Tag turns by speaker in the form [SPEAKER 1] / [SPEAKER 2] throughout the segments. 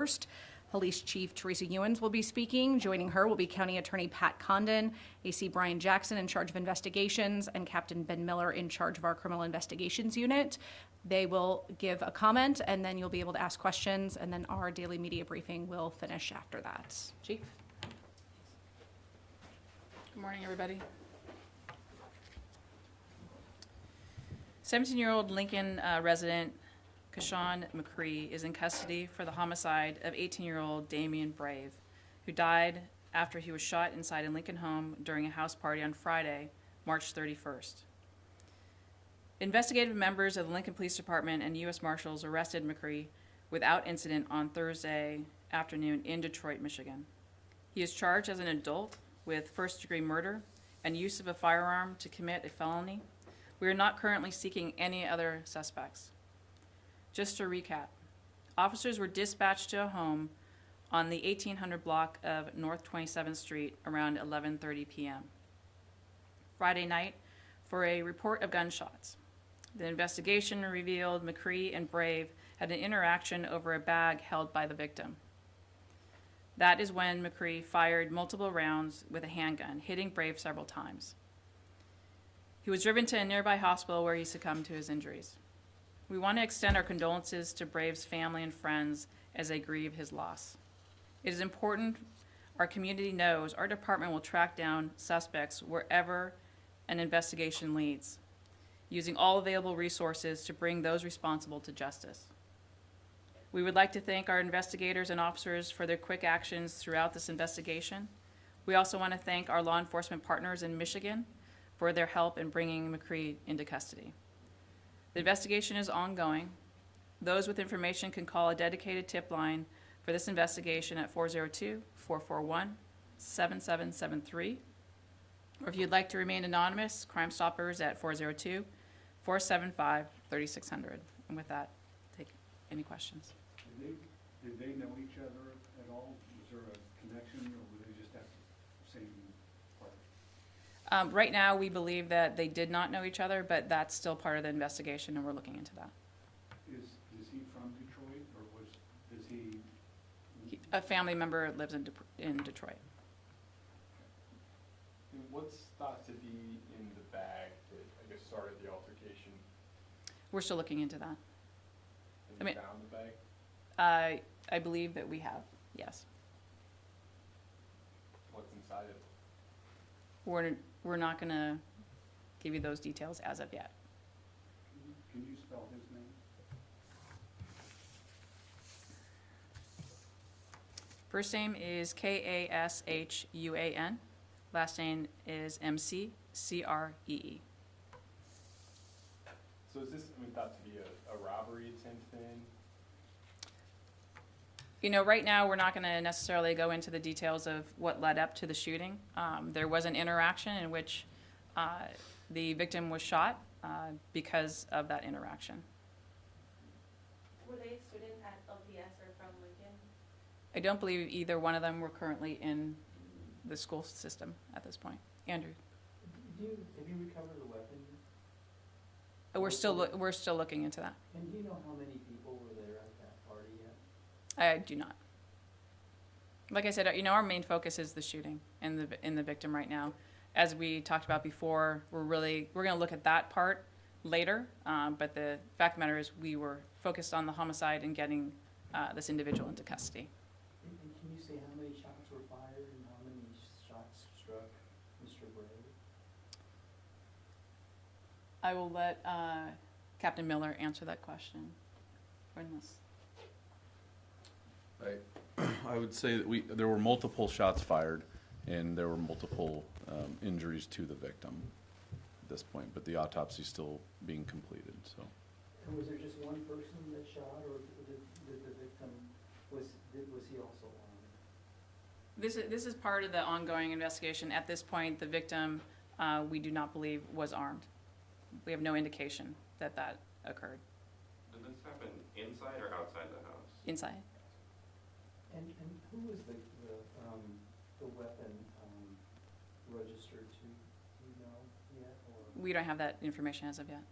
[SPEAKER 1] First, Police Chief Teresa Ewens will be speaking. Joining her will be County Attorney Pat Condon, AC Brian Jackson in charge of investigations, and Captain Ben Miller in charge of our criminal investigations unit. They will give a comment, and then you'll be able to ask questions, and then our daily media briefing will finish after that. Chief?
[SPEAKER 2] Good morning, everybody. 17-year-old Lincoln resident Kashawn McCree is in custody for the homicide of 18-year-old Damian Brave, who died after he was shot inside a Lincoln home during a house party on Friday, March 31st. Investigative members of the Lincoln Police Department and U.S. Marshals arrested McCree without incident on Thursday afternoon in Detroit, Michigan. He is charged as an adult with first-degree murder and use of a firearm to commit a felony. We are not currently seeking any other suspects. Just to recap, officers were dispatched to a home on the 1800 block of North 27th Street around 11:30 p.m. Friday night for a report of gunshots. The investigation revealed McCree and Brave had an interaction over a bag held by the victim. That is when McCree fired multiple rounds with a handgun, hitting Brave several times. He was driven to a nearby hospital where he succumbed to his injuries. We want to extend our condolences to Brave's family and friends as they grieve his loss. It is important our community knows our department will track down suspects wherever an investigation leads, using all available resources to bring those responsible to justice. We would like to thank our investigators and officers for their quick actions throughout this investigation. We also want to thank our law enforcement partners in Michigan for their help in bringing McCree into custody. The investigation is ongoing. Those with information can call a dedicated tip line for this investigation at 402-441-7773. Or if you'd like to remain anonymous, Crime Stoppers at 402-475-3600. And with that, take any questions.
[SPEAKER 3] Did they know each other at all? Was there a connection, or were they just at the same part?
[SPEAKER 2] Right now, we believe that they did not know each other, but that's still part of the investigation, and we're looking into that.
[SPEAKER 3] Is he from Detroit, or is he?
[SPEAKER 2] A family member lives in Detroit.
[SPEAKER 4] And what's thought to be in the bag that, I guess, started the altercation?
[SPEAKER 2] We're still looking into that.
[SPEAKER 4] Have
[SPEAKER 2] I
[SPEAKER 4] you
[SPEAKER 2] mean-
[SPEAKER 4] found the bag?
[SPEAKER 2] I believe that we have, yes.
[SPEAKER 4] What's inside it?
[SPEAKER 2] We're not going to give you those details as of yet.
[SPEAKER 3] Can you spell his name?
[SPEAKER 2] First name is Kashhuan. Last name is Mccree.
[SPEAKER 4] So is this, thought to be a robbery attempt then?
[SPEAKER 2] You know, right now, we're not going to necessarily go into the details of what led up to the shooting. There was an interaction in which the victim was shot because of that interaction.
[SPEAKER 5] Were they a student at LPS or from Lincoln?
[SPEAKER 2] I don't believe either one of them were currently in the school system at this point. Andrew?
[SPEAKER 6] Have you recovered a weapon?
[SPEAKER 2] We're still looking into that.
[SPEAKER 6] And do you know how many people were there at that party yet?
[SPEAKER 2] I do not. Like I said, you know, our main focus is the shooting and the victim right now. As we talked about before, we're going to look at that part later. But the fact of the matter is, we were focused on the homicide and getting this individual into custody.
[SPEAKER 6] And can you say how many shots were fired and how many shots struck Mr. Brave?
[SPEAKER 2] I will let Captain Miller answer that question.
[SPEAKER 7] I would say that there were multiple shots fired, and there were multiple injuries to the victim at this point, but the autopsy is still being completed. So,
[SPEAKER 6] And was there just one person that shot, or did the victim, was he also armed?
[SPEAKER 2] This is part of the ongoing investigation. At this point, the victim, we do not believe was armed. We have no indication that that occurred.
[SPEAKER 8] Did this happen inside or outside the house?
[SPEAKER 2] Inside.
[SPEAKER 6] And who was the weapon registered to? Do you know yet, or?
[SPEAKER 2] We don't have that information as of yet.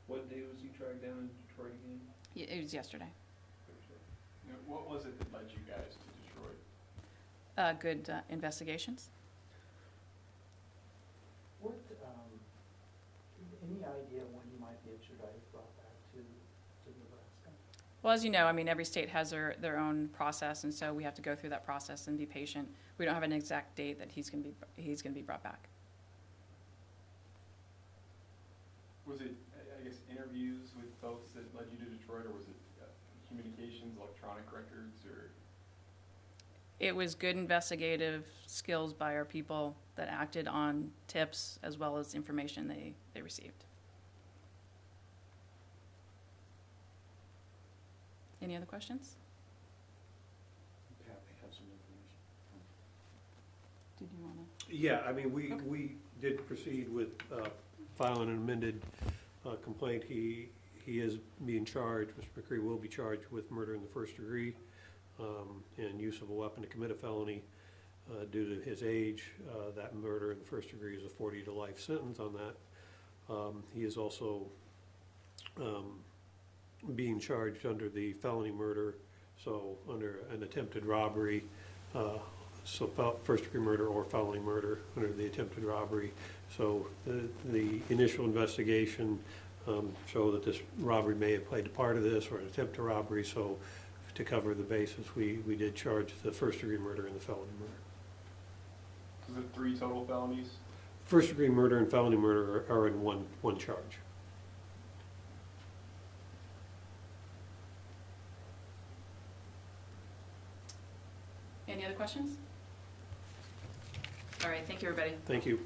[SPEAKER 9] What day was he tracked down in Detroit again?
[SPEAKER 2] It was yesterday.
[SPEAKER 9] Thursday.
[SPEAKER 4] What was it that led you guys to Detroit?
[SPEAKER 2] Good investigations.
[SPEAKER 6] What, any idea when he might be extradited, brought back to Nebraska?
[SPEAKER 2] Well, as you know, I mean, every state has their own process, and so we have to go through that process and be patient. We don't have an exact date that he's gonna be brought back.
[SPEAKER 4] Was it, I guess, interviews with folks that led you to Detroit, or was it communications, electronic records, or?
[SPEAKER 2] It was good investigative skills by our people that acted on tips as well as information they received. Any other questions?
[SPEAKER 9] Pat may have some information.
[SPEAKER 2] Did you wanna?
[SPEAKER 10] Yeah, I mean,
[SPEAKER 2] Okay.
[SPEAKER 10] we did proceed with filing an amended complaint. He is being charged, Mr. McCree will be charged with murder in the first degree and use of a weapon to commit a felony due to his age. That murder in the first degree is a 40 to life sentence on that. He is also being charged under the felony murder, so under an attempted robbery, so first degree murder or felony murder under the attempted robbery. So the initial investigation showed that this robbery may have played a part of this, or an attempt to robbery, so to cover the basis, we did charge the first degree murder and the felony murder.
[SPEAKER 4] Was it 3 total felonies?
[SPEAKER 10] First degree murder and felony murder are in one charge.
[SPEAKER 2] Any other questions? All right, thank you, everybody.
[SPEAKER 10] Thank you.